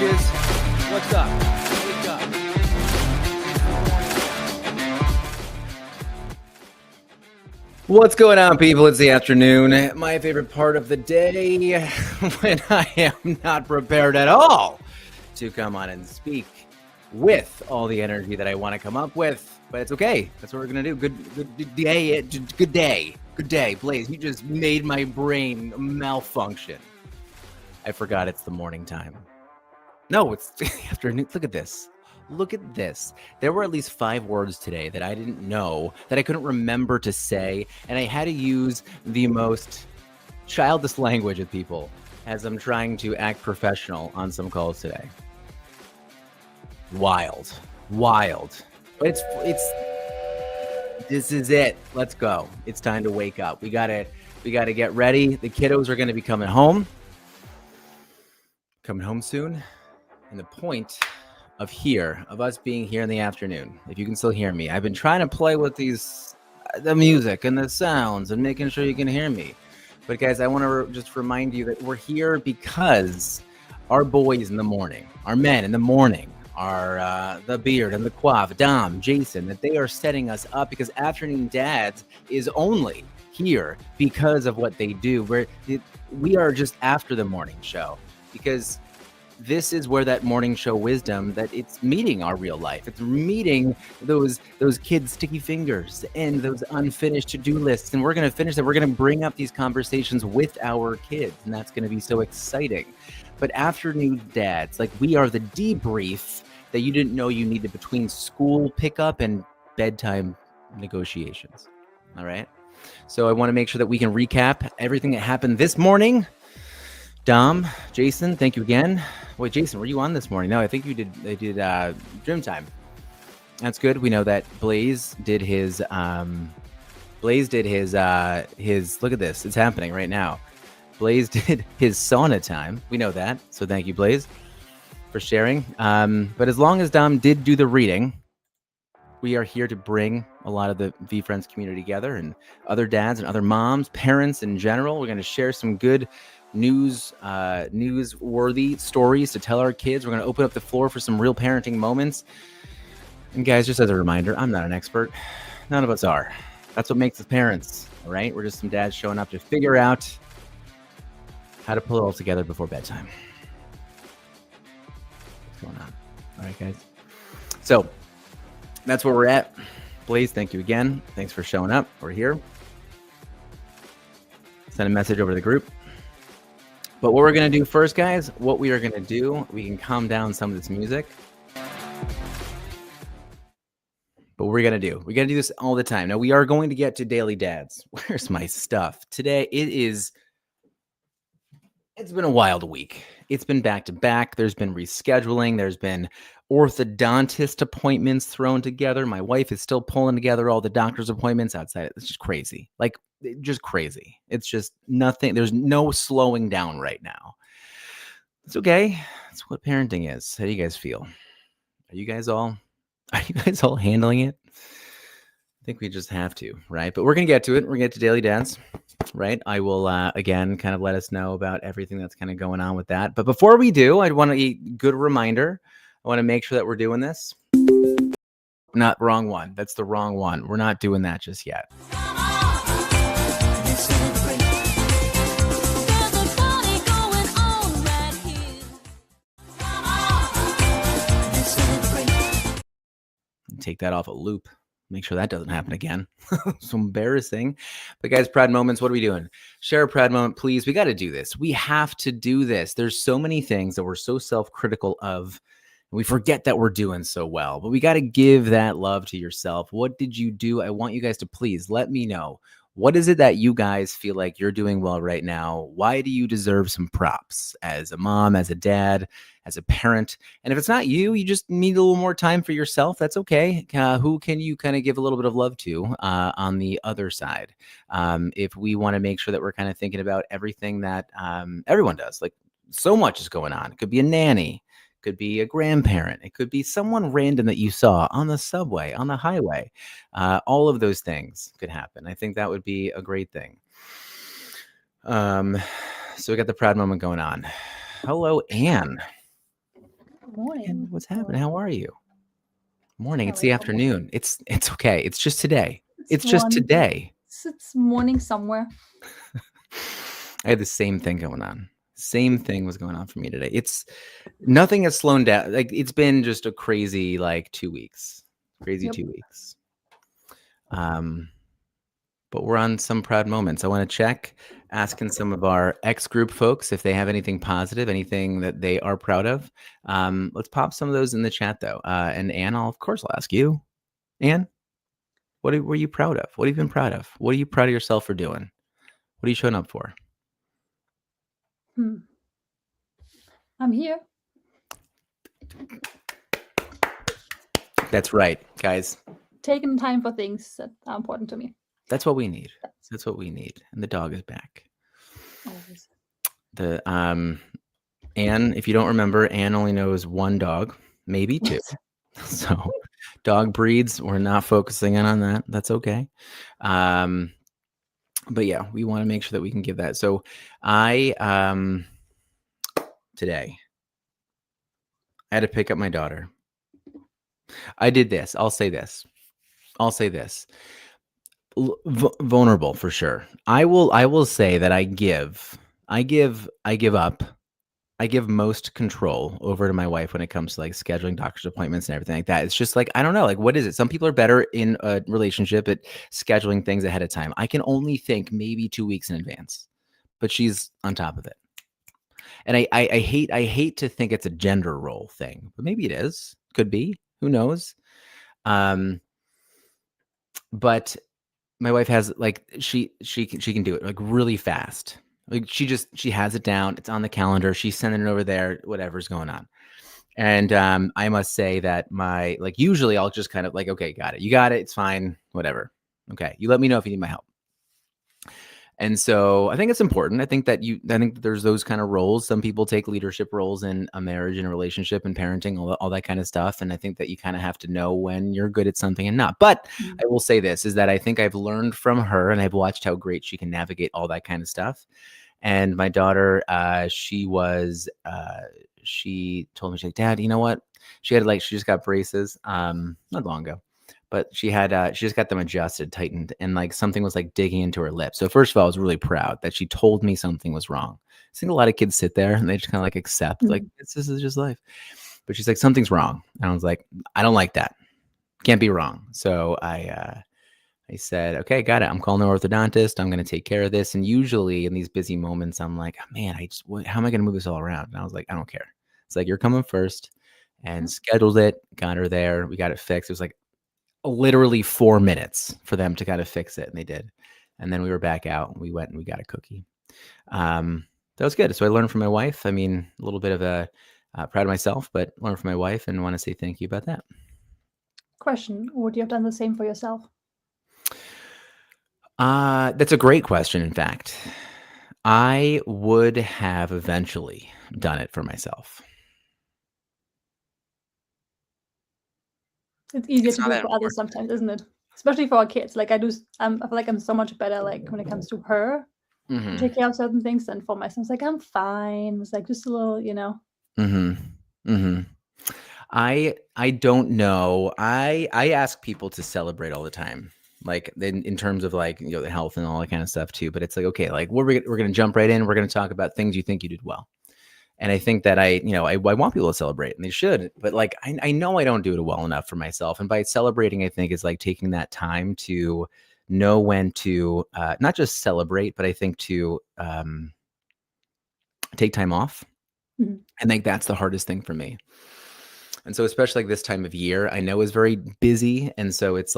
bitches. What's up? Wake up. What's going on, people? It's the afternoon. My favorite part of the day when I am not prepared at all to come on and speak with all the energy that I want to come up with. But it's okay. That's what we're going to do. Good day. Good day. Blaze, you just made my brain malfunction. I forgot it's the morning time. No, it's the afternoon. Look at this. Look at this. There were at least 5 words today that I didn't know, that I couldn't remember to say, and I had to use the most childish language with people as I'm trying to act professional on some calls today. Wild. But this is it. Let's go. It's time to wake up. We gotta get ready. The kiddos are gonna be coming home soon. And the point of us being here in the afternoon, if you can still hear me, I've been trying to play with the music and the sounds and making sure you can hear me. But guys, I want to just remind you that we're here because our boys in the morning, our men in the morning, our the Beard and the Quav, Dom, Jason, that they are setting us up because Afternoon Dads is only here because of what they do. We are just after the morning show because this is where that morning show wisdom, that it's meeting our real life. It's meeting those kids' sticky fingers and those unfinished to-do lists. And we're going to finish that. We're going to bring up these conversations with our kids. And that's going to be so exciting. But Afternoon Dads, like, we are the debrief that you didn't know you needed between school pickup and bedtime negotiations. All right. So I want to make sure that we can recap everything that happened this morning. Dom, Jason, thank you again. Wait, Jason, were you on this morning? No, I think you did. They did Dream Time. That's good. We know that Blaze did his. Look at this. It's happening right now. Blaze did his sauna time. We know that. So thank you, Blaze, for sharing. But as long as Dom did do the reading, we are here to bring a lot of the V-Friends community together and other dads and other moms, parents in general. We're going to share some good newsworthy stories to tell our kids. We're going to open up the floor for some real parenting moments. And guys, just as a reminder, I'm not an expert. None of us are. That's what makes us parents, all right? We're just some dads showing up to figure out how to pull it all together before bedtime. What's going on? All right, guys. So that's where we're at. Blaze, thank you again. Thanks for showing up. We're here. Send a message over to the group. But what we're going to do first, guys, we can calm down some of this music. But we're going to do this all the time. Now, we are going to get to Daily Dads. Where's my stuff? Today, it's been a wild week. It's been back to back. There's been rescheduling. There's been orthodontist appointments thrown together. My wife is still pulling together all the doctor's appointments outside. It's just crazy. Just crazy. It's just nothing. There's no slowing down right now. It's okay. That's what parenting is. How do you guys feel? Are you guys all handling it? I think we just have to, right? But we're going to get to it. We're going to get to Daily Dads, right? I will, again, kind of let us know about everything that's kind of going on with that. But before we do, I want a good reminder. I want to make sure that we're doing this. Not wrong one. That's the wrong one. We're not doing that just yet. Take that off a loop. Make sure that doesn't happen again. So embarrassing. But guys, proud moments. What are we doing? Share a proud moment, please. We got to do this. We have to do this. There's so many things that we're so self-critical of. And we forget that we're doing so well. But we got to give that love to yourself. What did you do? I want you guys to please let me know. What is it that you guys feel like you're doing well right now? Why do you deserve some props as a mom, as a dad, as a parent? And if it's not you, you just need a little more time for yourself. That's okay. Who can you kind of give a little bit of love to on the other side? If we want to make sure that we're kind of thinking about everything that everyone does, like so much is going on. It could be a nanny. Could be a grandparent. It could be someone random that you saw on the subway, on the highway. All of those things could happen. I think that would be a great thing. So we got the proud moment going on. Hello, Anne. Morning. And what's happening? How are you? Morning. It's Sorry, the I'm morning. afternoon. It's okay. It's just today. It's just today. It's morning somewhere. I had the same thing going on. Same thing was going on for me today. It's nothing has slowed down. Like it's been just a crazy 2 weeks. Crazy Yep. 2 weeks. But we're on some proud moments. I want to check, asking some of our X group folks if they have anything positive, anything that they are proud of. Let's pop some of those in the chat though. And Anne, of course, I'll ask you. Anne, what were you proud of? What have you been proud of? What are you proud of yourself for doing? What are you showing up for? I'm here. That's right, guys. Taking time for things that are important to me. That's what we need. That's what we need. And the dog is back. Always. Anne, if you don't remember, Anne only knows one dog, maybe two. So dog breeds, we're not focusing in on that. That's okay. But yeah, we want to make sure that we can give that. So today I had to pick up my daughter. I did this. I'll say this. Vulnerable for sure. I will say that I give up. I give most control over to my wife when it comes to scheduling doctor's appointments and everything like that. It's just I don't know, what is it? Some people are better in a relationship at scheduling things ahead of time. I can only think maybe 2 weeks in advance, but she's on top of it. And I hate to think it's a gender role thing, but maybe it is. Could be. Who knows? But my wife has she can do it really fast. She has it down. It's on the calendar. She's sending it over there, whatever's going on. And I must say that my usually I'll just kind of okay, got it. You got it. It's fine. Whatever. Okay. You let me know if you need my help. And so I think it's important. I think that there's those kind of roles. Some people take leadership roles in a marriage and a relationship and parenting, all that kind of stuff. And I think that you kind of have to know when you're good at something and not. But I will say this is that I think I've learned from her and I've watched how great she can navigate all that kind of stuff. And my daughter, she told me, she's like, Dad, you know what? She had she just got braces not long ago. But she just got them adjusted, tightened, and something was digging into her lip. So first of all, I was really proud that she told me something was wrong. I think a lot of kids sit there and they just kind of accept this is just life. But she's like, something's wrong. And I was like, I don't like that. Can't be wrong. So I said, okay, got it. I'm calling the orthodontist. I'm going to take care of this. And usually in these busy moments, I'm like, oh, man, how am I going to move this all around? And I was like, I don't care. It's you're coming first, and scheduled it, got her there. We got it fixed. It was literally 4 minutes for them to kind of fix it, and they did. And then we were back out and we went and we got a cookie. That was good. So I learned from my wife. I mean, a little bit of a proud of myself, but learned from my wife and want to say thank you about that. Question: would you have done the same for yourself? That's a great question. In fact, I would have eventually done it for myself. It's easier to do for others sometimes, isn't it? Especially for our kids. I feel like I'm so much better when it comes to her to take care of certain things than for myself. It's I'm fine. It's just a little, I don't know. I ask people to celebrate all the time, in terms of the health and all that kind of stuff too. But it's okay, we're gonna jump right in. We're gonna talk about things you think you did well. And I think that I want people to celebrate, and they should. But I know I don't do it well enough for myself. And by celebrating, I think is taking that time to know when to not just celebrate, but I think to take time off. Mm-hmm. I think that's the hardest thing for me. And so especially this time of year, I know is very busy. And so it's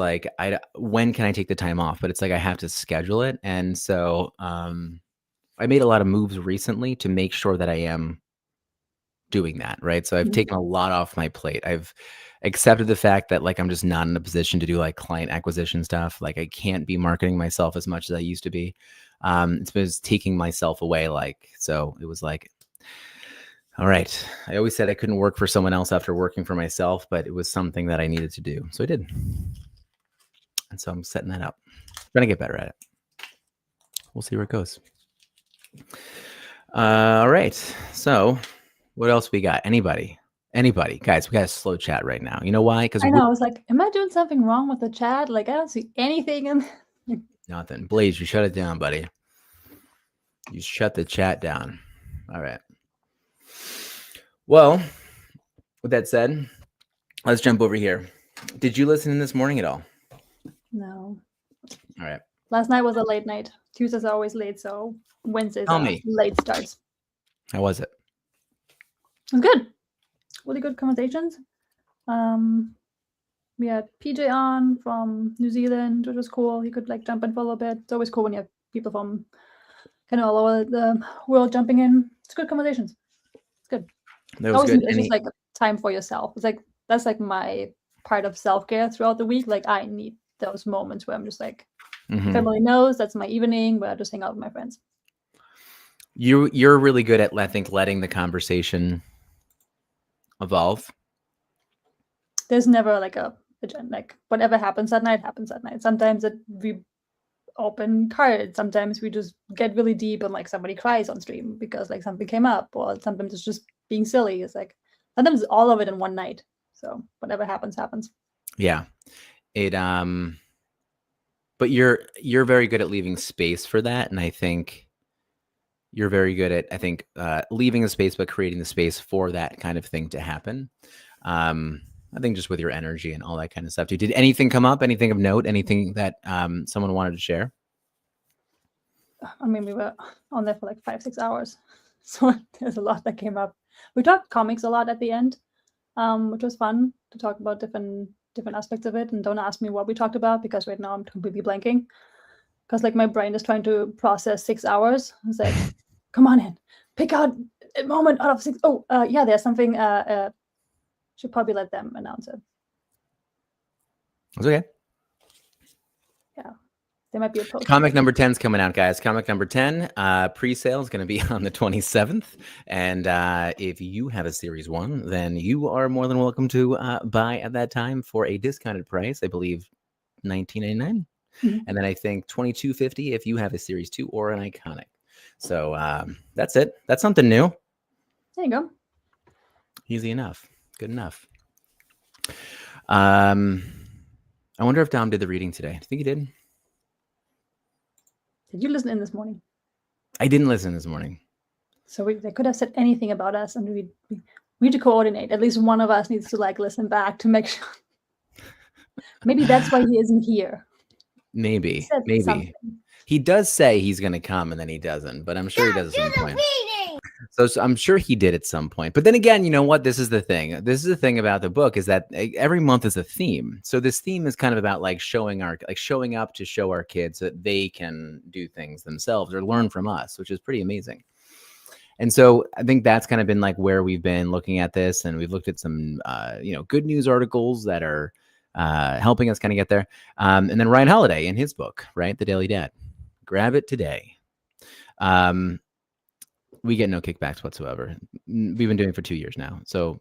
when can I take the time off? But it's I have to schedule it. And so I made a lot of moves recently to make sure that I am doing that. Right. So I've taken a lot off my plate. I've accepted the fact that I'm just not in a position to do client acquisition stuff. I can't be marketing myself as much as I used to be. It's been taking myself away. So it was all right. I always said I couldn't work for someone else after working for myself, but it was something that I needed to do. So I did. And so I'm setting that up. Trying to get better at it. We'll see where it goes. All right. So what else we got? Anybody Anybody, guys, we got a slow chat right now. You know why? Because I know. I was like, am I doing something wrong with the chat? Like, I don't see anything in. Nothing. Blaze, you shut it down, buddy. You shut the chat down. All right. Well, with that said, let's jump over here. Did you listen in this morning at all? No. All right. Last night was a late night. Tuesdays are always late, so Wednesdays Tell are me. late starts. How was it? It was good. Really good conversations. We had PJ on from New Zealand, which was cool. He could like jump in for a little bit. It's always cool when you have people from kind of all over the world jumping in. It's good conversations. It's good. That was good. It's just like time for yourself. It's like that's like my part of self-care throughout the week. Like I need those moments where I'm just like family knows that's my evening where I just hang out with my friends. You're really good at, I think, letting the conversation evolve. There's never like a agenda. Like whatever happens at night happens at night. Sometimes we open cards. Sometimes we just get really deep and like somebody cries on stream because like something came up, or sometimes it's just being silly. It's like sometimes all of it in one night. So whatever happens. Yeah. But you're very good at leaving space for that, and I think you're very good at leaving the space but creating the space for that kind of thing to happen. I think just with your energy and all that kind of stuff. Did anything come up? Anything of note? Anything that someone wanted to share? I mean, we were on there for like 5-6 hours, so there's a lot that came up. We talked comics a lot at the end, which was fun to talk about different aspects of it. And don't ask me what we talked about because right now I'm completely blanking. Because like my brain is trying to process 6 hours. It's like, come on in, pick out a moment out of 6. Oh, yeah, there's something. Should probably let them announce it. It's okay. Yeah, there might be a post. Comic number 10 is coming out, guys. Comic number 10 pre-sale is going to be on the 27th. And if you have a series 1, then you are more than welcome to buy at that time for a discounted price. I believe $19.99. And then I think $22.50 if you have a series 2 or an iconic. So that's it. That's something new. There you go. Easy enough. Good enough. I wonder if Dom did the reading today. I think he did. Did you listen in this morning? I didn't listen this morning. So they could have said anything about us, and we need to coordinate. At least one of us needs to like listen back to make sure. Maybe that's why he isn't here. Maybe. He does say he's going to come, and then he doesn't. But I'm sure he does at some point. So I'm sure he did at some point. But then again, you know what? This is the thing. This is the thing about the book is that every month is a theme. So this theme is kind of about like showing up to show our kids that they can do things themselves or learn from us, which is pretty amazing. And so I think that's kind of been like where we've been looking at this, and we've looked at some good news articles that are helping us kind of get there. And then Ryan Holiday in his book, right, The Daily Dad, grab it today. We get no kickbacks whatsoever. We've been doing it for 2 years now. So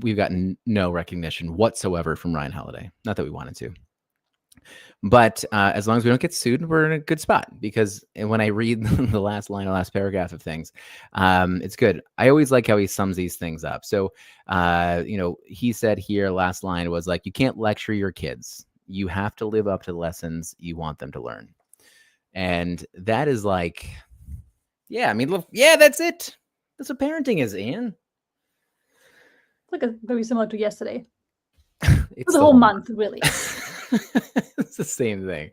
we've gotten no recognition whatsoever from Ryan Holiday. Not that we wanted to. But as long as we don't get sued, we're in a good spot. Because when I read the last paragraph of things, it's good. I always like how he sums these things up. So, he said here, last line was like, you can't lecture your kids. You have to live up to the lessons you want them to learn. And that is like... Yeah, I mean, look, yeah, that's it. That's what parenting is, Ian. Look, it's very similar to yesterday. It's the whole month, really. It's the same thing.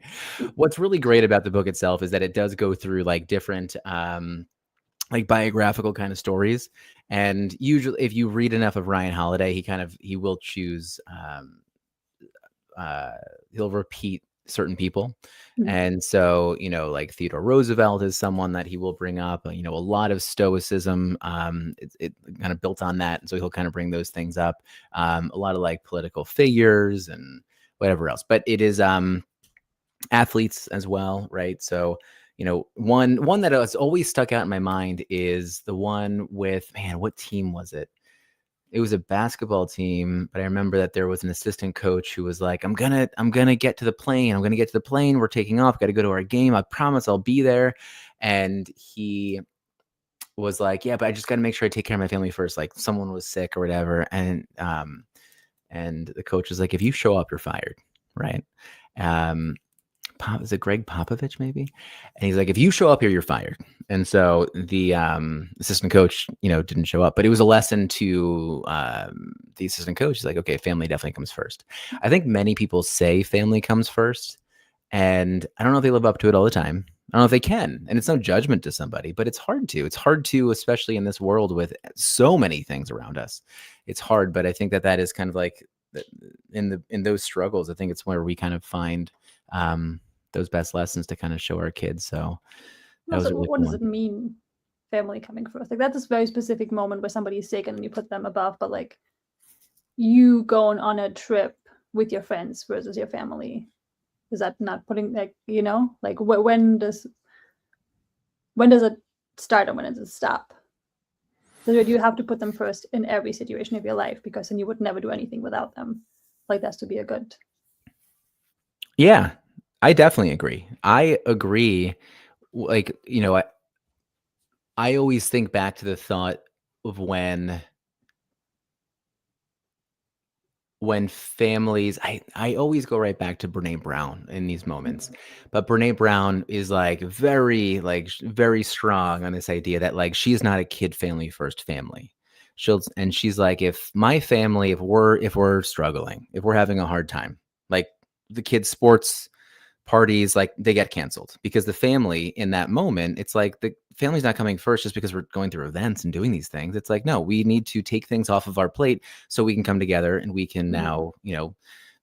What's really great about the book itself is that it does go through like different, like biographical kind of stories. And usually, if you read enough of Ryan Holiday, he will choose, he'll repeat certain people. And so, like Theodore Roosevelt is someone that he will bring up, a lot of stoicism, it kind of built on that. And so he'll kind of bring those things up, a lot of like political figures and whatever else, but it is athletes as well. Right. So, one that has always stuck out in my mind is the one with, what team was it? It was a basketball team, but I remember that there was an assistant coach who was like, I'm gonna get to the plane. I'm gonna get to the plane. We're taking off. Got to go to our game. I promise I'll be there. And he was like, yeah, but I just got to make sure I take care of my family first. Like someone was sick or whatever. And the coach was like, if you show up, you're fired. Right. Is it Greg Popovich maybe? And he's like, if you show up here, you're fired. And so the assistant coach, didn't show up, but it was a lesson to the assistant coach. He's like, okay, family definitely comes first. I think many people say family comes first, and I don't know if they live up to it all the time. I don't know if they can, and it's no judgment to somebody, but it's hard to. It's hard to, especially in this world with so many things around us. It's hard, but I think that is kind of like in those struggles. I think it's where we kind of find those best lessons to kind of show our kids. So that was Also, a really what cool does it one. mean, family coming first? Like that's this very specific moment where somebody is sick and you put them above, but like you going on a trip with your friends versus your family, is that not putting like when does it start and when does it stop? So you have to put them first in every situation of your life, because then you would never do anything without them. Like that's to be a good. Yeah, I definitely agree. I agree. Like, I always think back to the thought of when families, I always go right back to Brene Brown in these moments. But Brene Brown is very strong on this idea that like she's not a kid family first family. She's like, if my family, if we're struggling, if we're having a hard time, like the kids' sports parties, like they get canceled because the family in that moment, it's like the family's not coming first just because we're going through events and doing these things. It's like, no, we need to take things off of our plate so we can come together and we can now,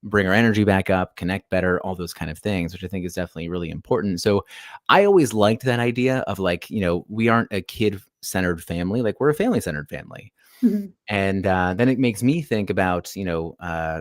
bring our energy back up, connect better, all those kind of things, which I think is definitely really important. So I always liked that idea of like, we aren't a kid centered family, like we're a family centered family. Mm-hmm. And then it makes me think about,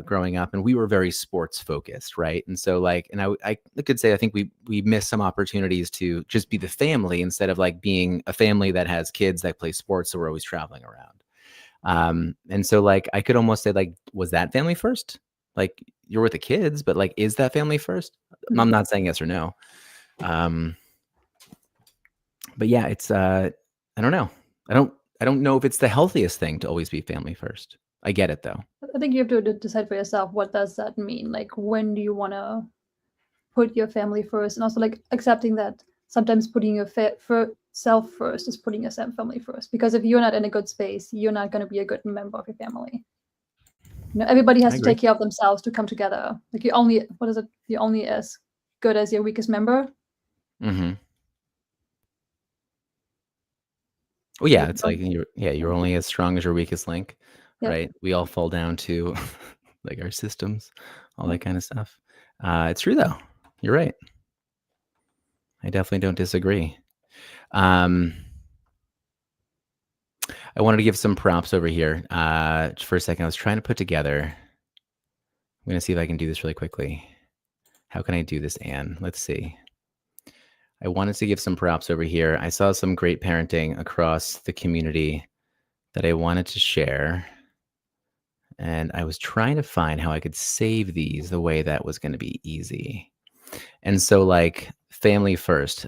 growing up, and we were very sports focused, right? And so like, and I could say, I think we missed some opportunities to just be the family instead of like being a family that has kids that play sports. So we're always traveling around. And so like, I could almost say like, was that family first? Like you're with the kids, but like, is that family first? Mm-hmm. I'm not saying yes or no. But yeah, it's, I don't know. I don't know if it's the healthiest thing to always be family first. I get it though. I think you have to decide for yourself, what does that mean? Like when do you want to put your family first, and also like accepting that sometimes putting your self first is putting your family first, because if you're not in a good space, you're not going to be a good member of your family. Everybody has to take care of themselves to come together. Like you're only as good as your weakest member. Mm-hmm. Well, yeah, it's like you're only as strong as your weakest link, right? We all fall down to like our systems, all that kind of stuff. It's true though. You're right. I definitely don't disagree. I wanted to give some props over here. For a second, I was trying to put together. I'm going to see if I can do this really quickly. How can I do this, Anne? Let's see. I wanted to give some props over here. I saw some great parenting across the community that I wanted to share. And I was trying to find how I could save these the way that was going to be easy. And so like family first,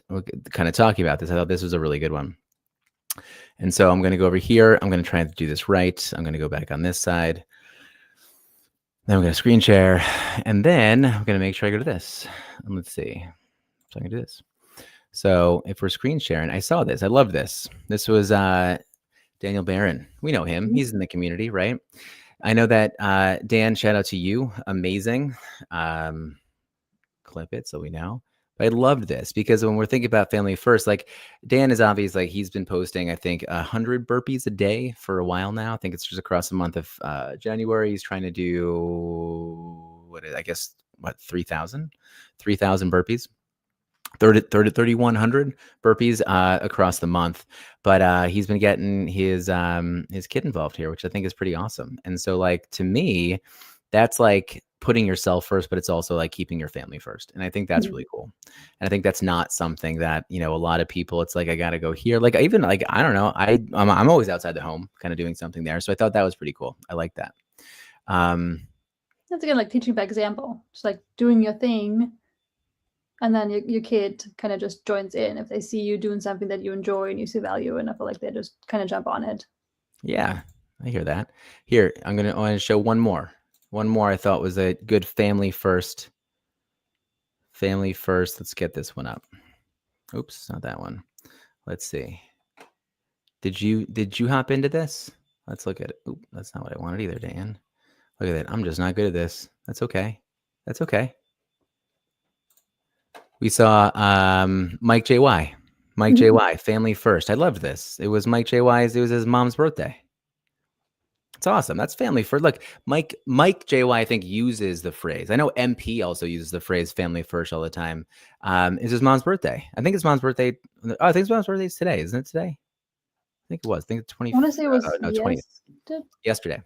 kind of talking about this, I thought this was a really good one. And so I'm going to go over here. I'm going to try to do this right. I'm going to go back on this side. Then I'm going to screen share. And then I'm going to make sure I go to this. And let's see. So I'm going to do this. So if we're screen sharing, I saw this. I love this. This was Daniel Barron. We know him. He's in the community, right? I know that Dan, shout out to you. Amazing. Clip it so we know. But I loved this because when we're thinking about family first, like Dan is obvious, like he's been posting, I think 100 burpees a day for a while now. I think it's just across the month of January. He's trying to do 3,000 burpees. 3,100 burpees across the month, but he's been getting his kid involved here, which I think is pretty awesome. And so like to me, that's like putting yourself first, but it's also like keeping your family first. And I think that's really cool. And I think that's not something that, a lot of people, it's like, I got to go here. Like even like, I don't know. I'm always outside the home kind of doing something there. So I thought that was pretty cool. I like that. That's again, like teaching by example, just like doing your thing And then your kid kind of just joins in if they see you doing something that you enjoy and you see value, and I feel like they just kind of jump on it. Yeah, I hear that. Here, I want to show one more. One more I thought was a good family first. Family first. Let's get this one up. Oops, not that one. Let's see. Did you hop into this? Let's look at it. Oop, that's not what I wanted either, Dan. Look at that. I'm just not good at this. That's okay. That's okay. We saw Mike JY. Mike JY, family first. I loved this. It was Mike JY's. It was his mom's birthday. It's awesome. That's family first. Look, Mike JY, I think, uses the phrase. I know MP also uses the phrase family first all the time. It's his mom's birthday. I think his mom's birthday. Oh, I think his mom's birthday is today. Isn't it today? I think it was. I think it's 20. I want to say it was no, 20th. yesterday.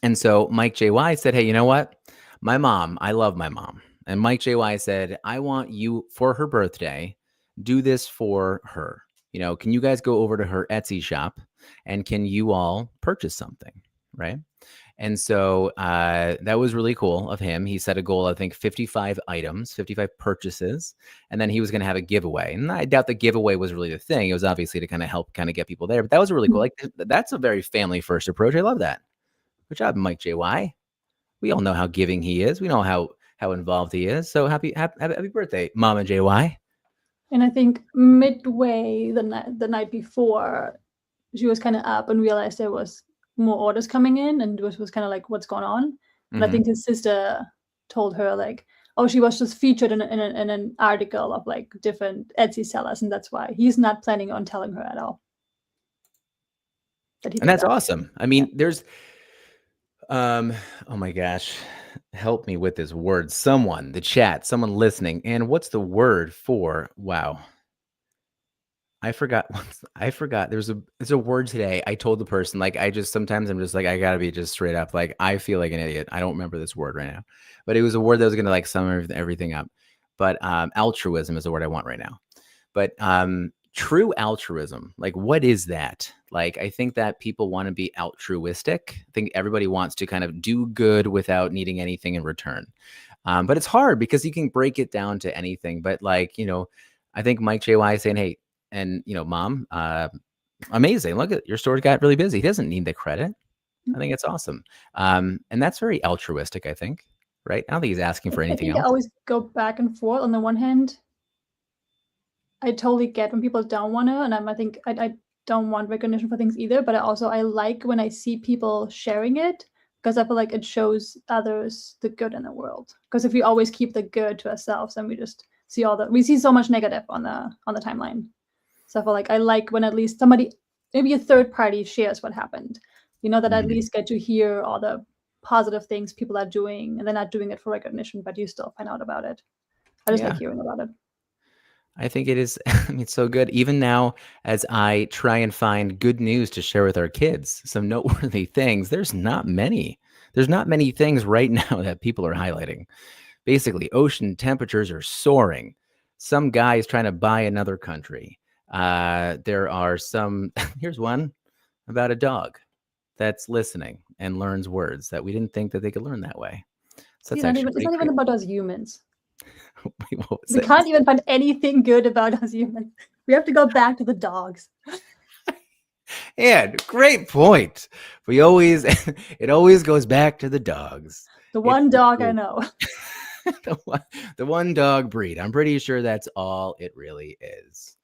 And so Mike JY said, hey, you know what? My mom, I love my mom. And Mike JY said, I want you for her birthday, do this for her. You know, can you guys go over to her Etsy shop and can you all purchase something? Right. And so that was really cool of him. He set a goal, I think 55 items, 55 purchases, and then he was going to have a giveaway. And I doubt the giveaway was really the thing. It was obviously to kind of help kind of get people there. But that was really cool. Like that's a very family first approach. I love that. Good job, Mike JY. We all know how giving he is. We know how involved he is. So happy birthday, Mama JY. And I think midway the night before, she was kind of up and realized there was more orders coming in, and was kind of like, what's going on? And I think his sister told her like, oh, she was just featured in an article of like different Etsy sellers, and that's why he's not planning on telling her at all. And that's awesome. I mean, there's oh my gosh, help me with this word. Someone, the chat, someone listening. And what's the word for wow? I forgot. There's a word today. I told the person, like, sometimes I'm just like, I gotta be just straight up. Like, I feel like an idiot. I don't remember this word right now, but it was a word that was going to like sum everything up. But altruism is the word I want right now. But true altruism, like, what is that? Like, I think that people want to be altruistic. I think everybody wants to kind of do good without needing anything in return. But it's hard because you can break it down to anything. But like, you know, I think Mike JY is saying, hey, and you know, mom, amazing. Look at your store got really busy. He doesn't need the credit. I think it's awesome. And that's very altruistic, I think. Right? I don't think he's asking for anything else. I always go back and forth. On the one hand, I totally get when people don't want to, and I think I don't want recognition for things either. But I like when I see people sharing it, because I feel like it shows others the good in the world. Because if we always keep the good to ourselves, then we just see we see so much negative on the timeline. So I feel like I like when at least somebody, maybe a third party, shares what happened. You know, that at least get to hear all the positive things people are doing, and they're not doing it for recognition, but you still find out about it. I just like hearing about it. I think it is. I mean, it's so good. Even now, as I try and find good news to share with our kids, some noteworthy things, there's not many. There's not many things right now that people are highlighting. Basically, ocean temperatures are soaring. Some guy is trying to buy another country. There are some, here's one about a dog that's listening and learns words that we didn't think that they could learn that way. So it's not even about us humans. We can't even find anything good about us humans. We have to go back to the dogs. And great point. It always goes back to the dogs. The one dog I know. the one dog breed. I'm pretty sure that's all it really is.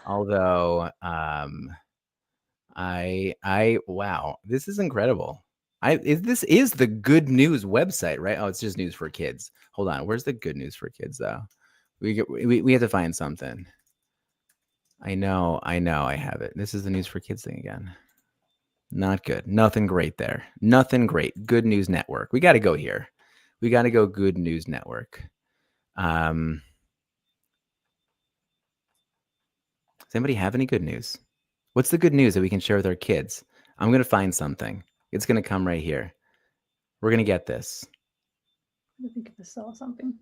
Although, wow, this is incredible. This is the Good News website, right? Oh, it's just news for kids. Hold on, where's the Good News for kids though? We have to find something. I know, I have it. This is the news for kids thing again. Not good. Nothing great there. Nothing great. Good News Network. We got to go here. We got to go Good News Network. Does anybody have any good news? What's the good news that we can share with our kids? I'm going to find something. It's going to come right here. We're going to get this. I think I saw something.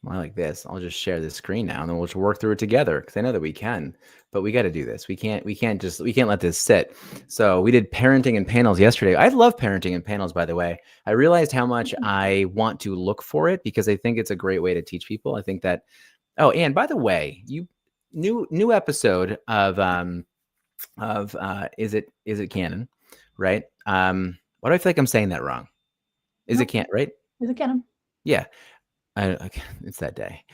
I like this. I'll just share this screen now, and then we'll just work through it together because I know that we can. But we got to do this. We can't let this sit. So we did parenting and panels yesterday. I love parenting and panels, by the way. I realized how much I want to look for it because I think it's a great way to teach people. I think that. Oh, and by the way, you new episode of is it canon, right? Why do I feel like I'm saying that wrong? Is it canon, right? Is it canon? Yeah. It's that day.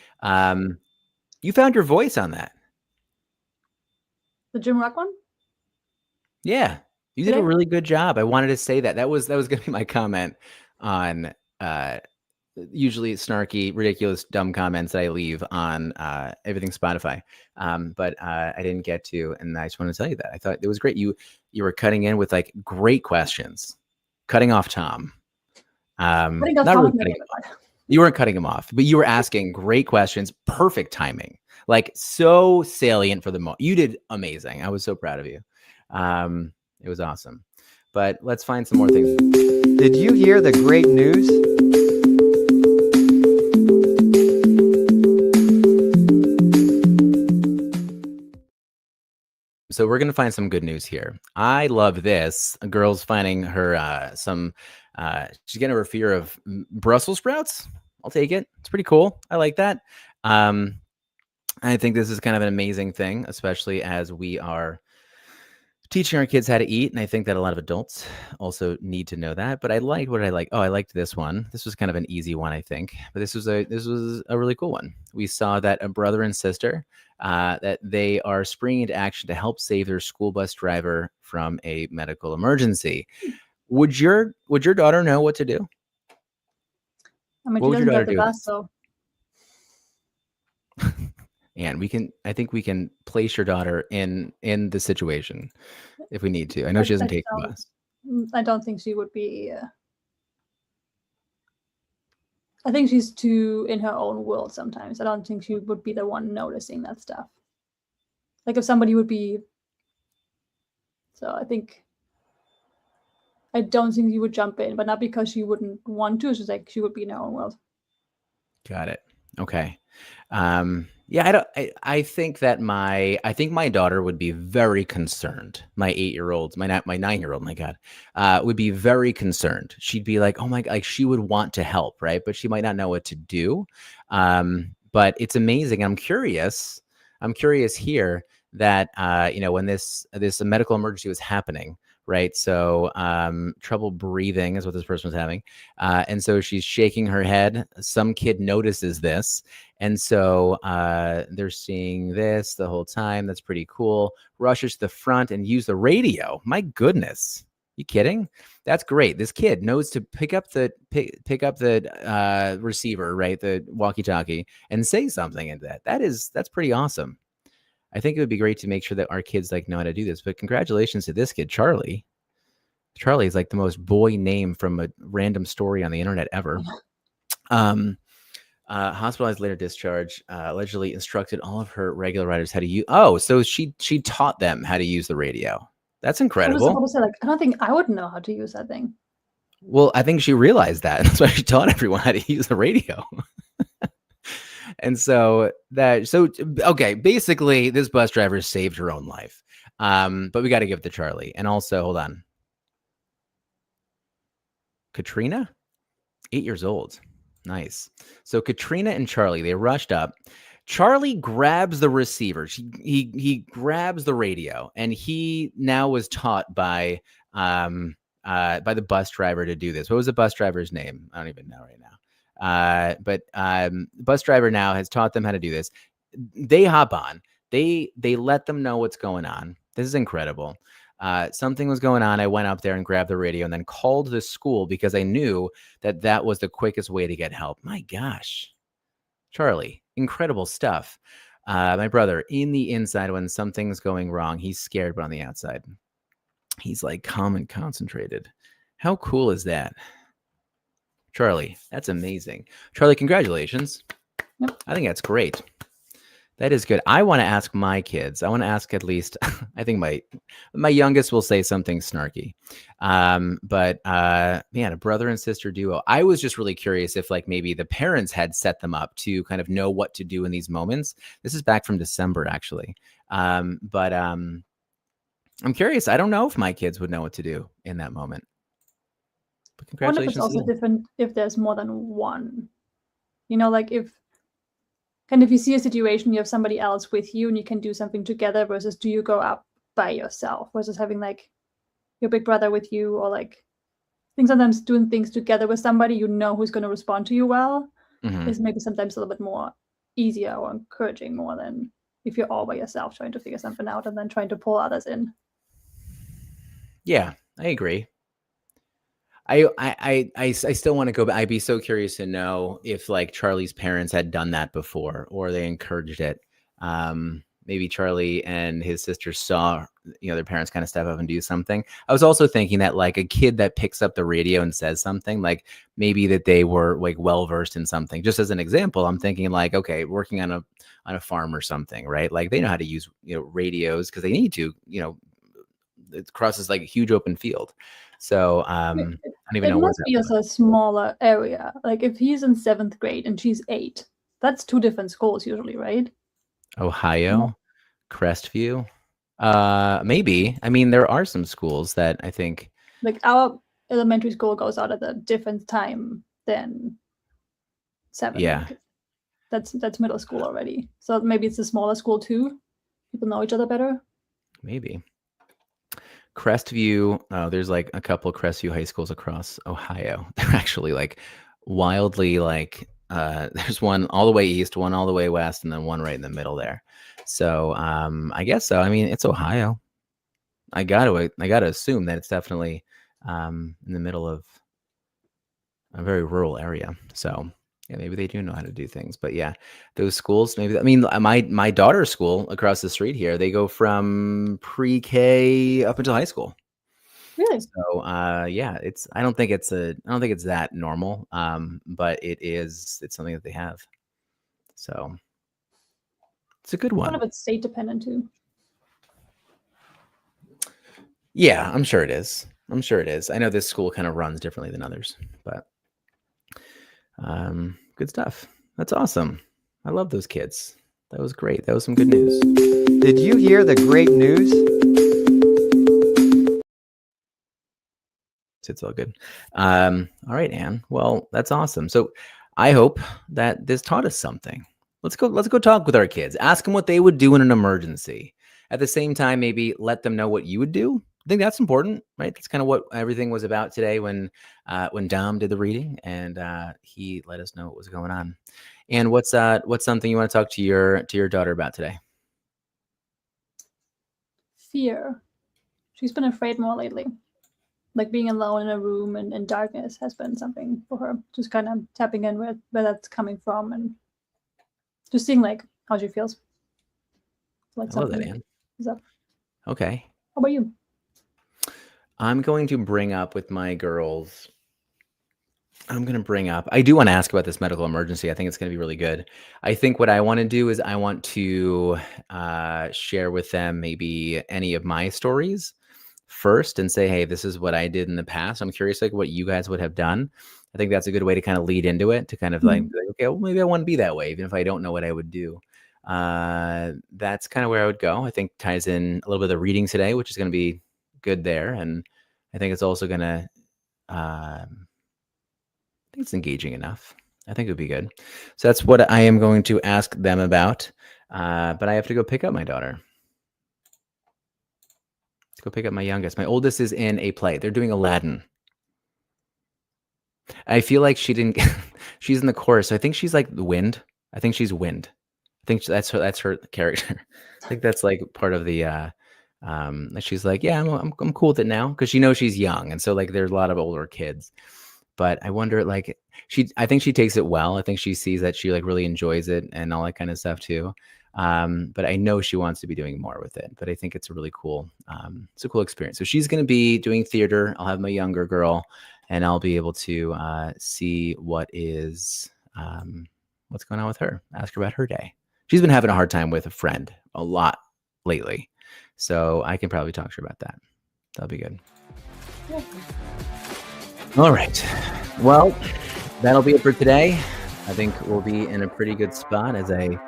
You found your voice on that. The Jim Rock one? Yeah. You did a really good job. I wanted to say that. That was going to be my comment on usually snarky, ridiculous, dumb comments that I leave on everything Spotify. But I didn't get to, and I just want to tell you that. I thought it was great. You were cutting in with like great questions, cutting off Tom. Not really cutting him off. You weren't cutting him off, but you were asking great questions, perfect timing, like so salient for the moment. You did amazing. I was so proud of you. It was awesome. But let's find some more things. Did you hear the great news? So we're going to find some good news here. I love this. A girl's finding her she's getting over fear of Brussels sprouts. I'll take it. It's pretty cool. I like that. I think this is kind of an amazing thing, especially as we are teaching our kids how to eat. And I think that a lot of adults also need to know that. But I liked what I like. Oh, I liked this one. This was kind of an easy one, I think. But this was a really cool one. We saw that a brother and sister that they are springing into action to help save their school bus driver from a medical emergency. Would your daughter know what to do? I mean, what she doesn't get the bus, so. And I think we can place your daughter in the situation if we need to. I know she doesn't take the bus. I don't think she would be. I think she's too in her own world sometimes. I don't think she would be the one noticing that stuff. Like if somebody would be. So I don't think you would jump in, but not because she wouldn't want to. It's just like she would be in her own world. Got it. Okay. Yeah, I think my daughter would be very concerned. My 8-year-old, my 9-year-old, my God, would be very concerned. She'd be like, oh my God, like she would want to help, right? But she might not know what to do. But it's amazing. I'm curious here that, when this medical emergency was happening, right? So trouble breathing is what this person was having. And so she's shaking her head. Some kid notices this. And so they're seeing this the whole time. That's pretty cool. Rushes to the front and use the radio. My goodness. You kidding? That's great. This kid knows to pick up the receiver, right? The walkie-talkie, and say something into that. That's pretty awesome. I think it would be great to make sure that our kids know how to do this. But congratulations to this kid, Charlie. Charlie is like the most boy name from a random story on the internet ever. Hospitalized, later discharged. Allegedly instructed all of her regular riders how to use. Oh, so she taught them how to use the radio. That's incredible. I was say, I don't think I would know how to use that thing. Well, I think she realized that. That's why she taught everyone how to use the radio. And so okay, basically this bus driver saved her own life. But we got to give it to Charlie. And also, hold on. Katrina, 8 years old. Nice. So Katrina and Charlie, they rushed up. Charlie grabs the receiver. He grabs the radio, and he now was taught by the bus driver to do this. What was the bus driver's name? I don't even know right now. But bus driver now has taught them how to do this. They hop on. They let them know what's going on. This is incredible. Something was going on. I went up there and grabbed the radio and then called the school because I knew that was the quickest way to get help. My gosh, Charlie, incredible stuff. My brother, in the inside, when something's going wrong, he's scared, but on the outside, he's like calm and concentrated. How cool is that? Charlie, that's amazing. Charlie, congratulations. Yep. I think that's great. That is good. I want to ask my kids. I want to ask at least. I think my youngest will say something snarky, but man, a brother and sister duo. I was just really curious if like maybe the parents had set them up to kind of know what to do in these moments. This is back from December actually, but I'm curious. I don't know if my kids would know what to do in that moment. But I wonder if it's congratulations to also them. different if there's more than one. You know, like if kind of you see a situation, you have somebody else with you and you can do something together versus do you go up by yourself versus having like your big brother with you or like sometimes doing things together with somebody you know who's going to respond to you well Mhm. is maybe sometimes a little bit more easier or encouraging more than if you're all by yourself trying to figure something out and then trying to pull others in. Yeah, I agree. I still want to go back. I'd be so curious to know if like Charlie's parents had done that before or they encouraged it. Maybe Charlie and his sister saw, their parents kind of step up and do something. I was also thinking that like a kid that picks up the radio and says something, like maybe that they were like well versed in something. Just as an example, I'm thinking like, okay, working on a farm or something, right? Like they know how to use radios because they need to. It crosses like a huge open field. So I don't even It know where must that be as a smaller area. Like if he's in 7th grade and she's 8, that's 2 different schools usually, right? Ohio, Crestview. Maybe. I mean, there are some schools that I think. Like our elementary school goes out at a different time than 7. Yeah, Like that's middle school already. So maybe it's a smaller school too. People know each other better. maybe. Crestview. Oh, there's like a couple Crestview high schools across Ohio. They're actually like wildly like. There's one all the way east, one all the way west, and then one right in the middle there. So I guess so. I mean, it's Ohio. I gotta assume that it's definitely in the middle of a very rural area. So yeah, maybe they do know how to do things. But yeah, those schools, maybe. I mean, my daughter's school across the street here, they go from pre-K up until high school. Really? So yeah, I don't think it's that normal. But it's something that they have. So it's a good One one. of it's state dependent too. Yeah, I'm sure it is. I know this school kind of runs differently than others, but good stuff. That's awesome. I love those kids. That was great. That was some good news. Did you hear the great news? It's all good. All right, Anne. Well, that's awesome. So I hope that this taught us something. Let's go talk with our kids. Ask them what they would do in an emergency. At the same time, maybe let them know what you would do. I think that's important, right? That's kind of what everything was about today when Dom did the reading and he let us know what was going on. And what's something you want to talk to your daughter about today? Fear. She's been afraid more lately. Like being alone in a room and in darkness has been something for her. Just kind of tapping in where that's coming from and just seeing like how she feels. Like I love that, something Anne. is up. Okay. How about you? I'm going to bring up with my girls. I do want to ask about this medical emergency. I think it's going to be really good. I think what I want to do is I want to share with them maybe any of my stories first and say, hey, this is what I did in the past. I'm curious like what you guys would have done. I think that's a good way to kind of lead into it, to kind of like, okay, well, maybe I want to be that way, even if I don't know what I would do. That's kind of where I would go. I think ties in a little bit of the reading today, which is going to be good there. And I think it's also going to, I think it's engaging enough. I think it would be good. So that's what I am going to ask them about. But I have to go pick up my daughter. Let's go pick up my youngest. My oldest is in a play. They're doing Aladdin. I feel like she didn't. She's in the chorus. So I think she's like the wind. I think she's wind. I think that's her character. I think that's like part of the. She's like, yeah, I'm cool with it now because she knows she's young, and so like there's a lot of older kids. But I wonder, like, I think she takes it well. I think she sees that she like really enjoys it and all that kind of stuff too. But I know she wants to be doing more with it. But I think it's a really cool, it's a cool experience. So she's going to be doing theater. I'll have my younger girl, and I'll be able to see what's going on with her. Ask her about her day. She's been having a hard time with a friend a lot lately. So I can probably talk to her about that. That'll be good. Yeah. All right. Well, that'll be it for today. I think we'll be in a pretty good spot as I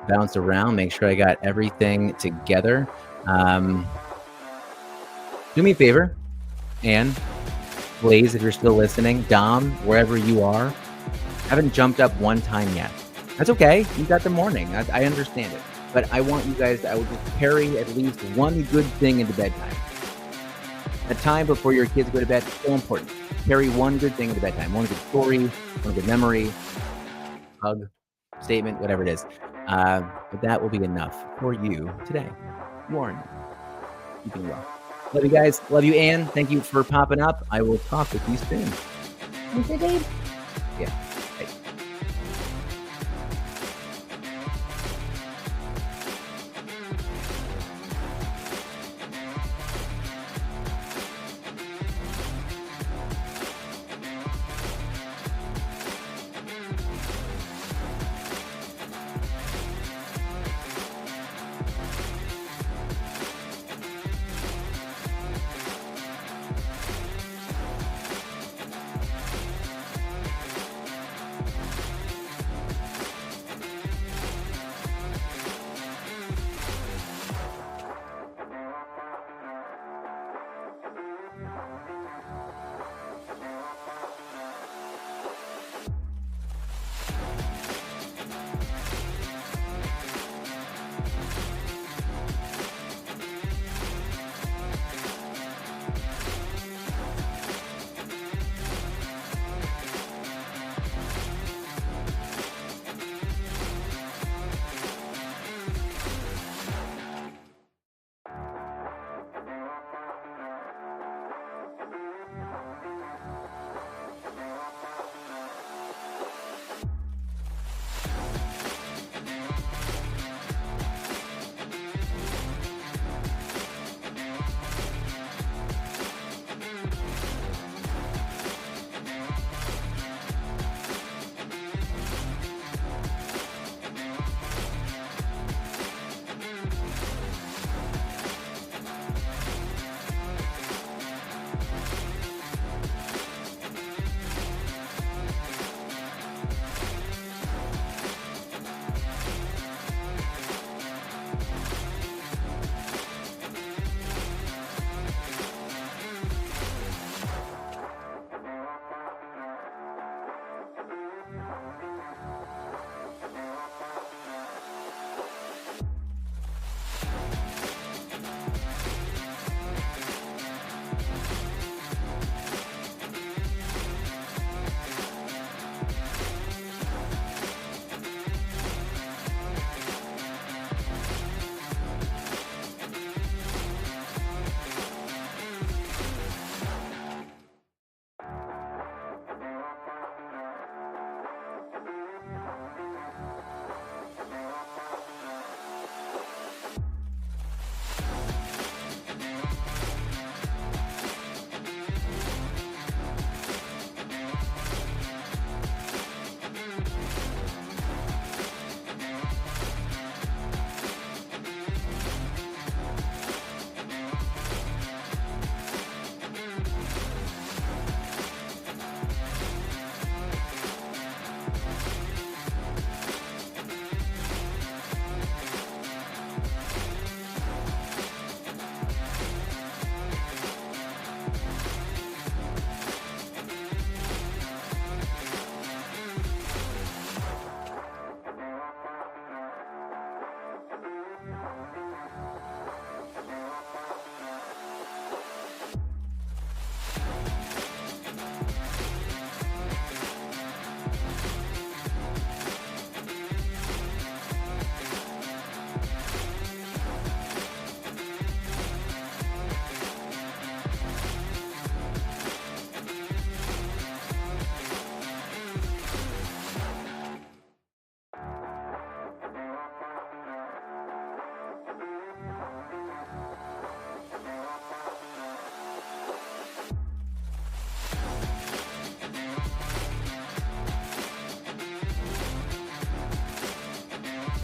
bounce around, make sure I got everything together. Do me a favor, Anne, Blaze, if you're still listening, Dom, wherever you are, haven't jumped up one time yet. That's okay. You got the morning. I understand it. But I want you guys, I would just carry at least one good thing into bedtime. A time before your kids go to bed is so important. Carry one good thing into bedtime. One good story, one good memory, hug, statement, whatever it is. But that will be enough for you today. Warren, keeping well. Love you guys. Love you, Anne. Thank you for popping up. I will talk with you soon. You did. Yeah.